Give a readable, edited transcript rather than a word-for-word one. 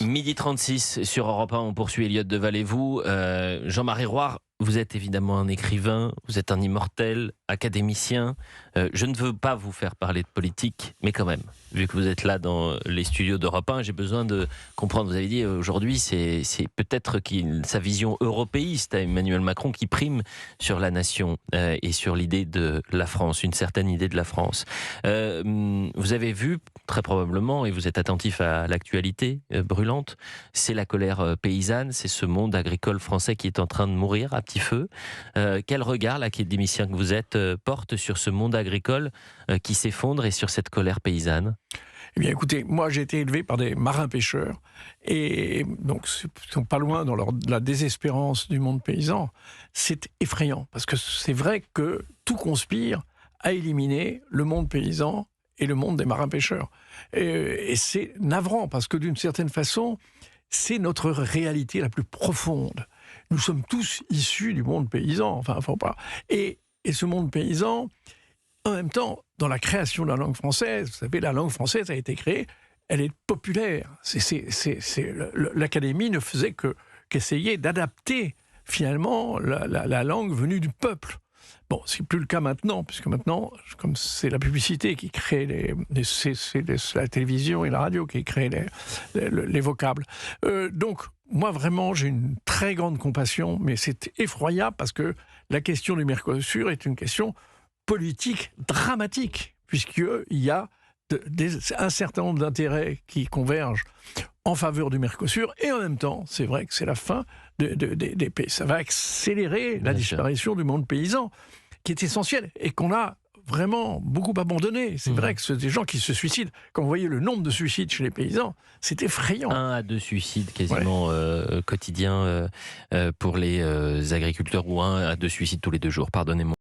12h36 sur Europe 1, on poursuit Elliot Deval et vous. Jean-Marie Roire, vous êtes évidemment un écrivain, vous êtes un immortel, académicien. Je ne veux pas vous faire parler de politique, mais quand même, vu que vous êtes là dans les studios d'Europe 1, j'ai besoin de comprendre. Vous avez dit aujourd'hui, c'est peut-être sa vision européiste à Emmanuel Macron qui prime sur la nation et sur l'idée de la France, une certaine idée de la France. Vous avez vu, très probablement, et vous êtes attentif à l'actualité brûlante, c'est la colère paysanne, c'est ce monde agricole français qui est en train de mourir à petit feu. Quel regard l'académicien que vous êtes porte sur ce monde agricole qui s'effondre et sur cette colère paysanne ? Eh bien, écoutez, moi j'ai été élevé par des marins-pêcheurs et donc ils sont pas loin dans la désespérance du monde paysan. C'est effrayant parce que c'est vrai que tout conspire à éliminer le monde paysan et le monde des marins-pêcheurs. Et c'est navrant parce que d'une certaine façon, c'est notre réalité la plus profonde. Nous sommes tous issus du monde paysan, enfin, faut pas. Et ce monde paysan, en même temps, dans la création de la langue française, vous savez, la langue française a été créée, elle est populaire. L'Académie ne faisait qu'essayer d'adapter finalement la langue venue du peuple. Bon, c'est plus le cas maintenant, puisque maintenant, comme c'est la publicité qui crée c'est la télévision et la radio qui crée les vocables. Donc, moi, vraiment, j'ai une très grande compassion, mais c'est effroyable parce que la question du Mercosur est une question politique dramatique, puisqu'il y a un certain nombre d'intérêts qui convergent en faveur du Mercosur, et en même temps, c'est vrai que c'est la fin des pays. Ça va accélérer la disparition du monde paysan, qui est essentiel, et qu'on a vraiment beaucoup abandonné. C'est vrai que c'est des gens qui se suicident. Quand vous voyez le nombre de suicides chez les paysans, c'est effrayant. 1 à 2 suicides quasiment quotidiens pour les agriculteurs, ou 1 à 2 suicides tous les 2 jours, pardonnez-moi.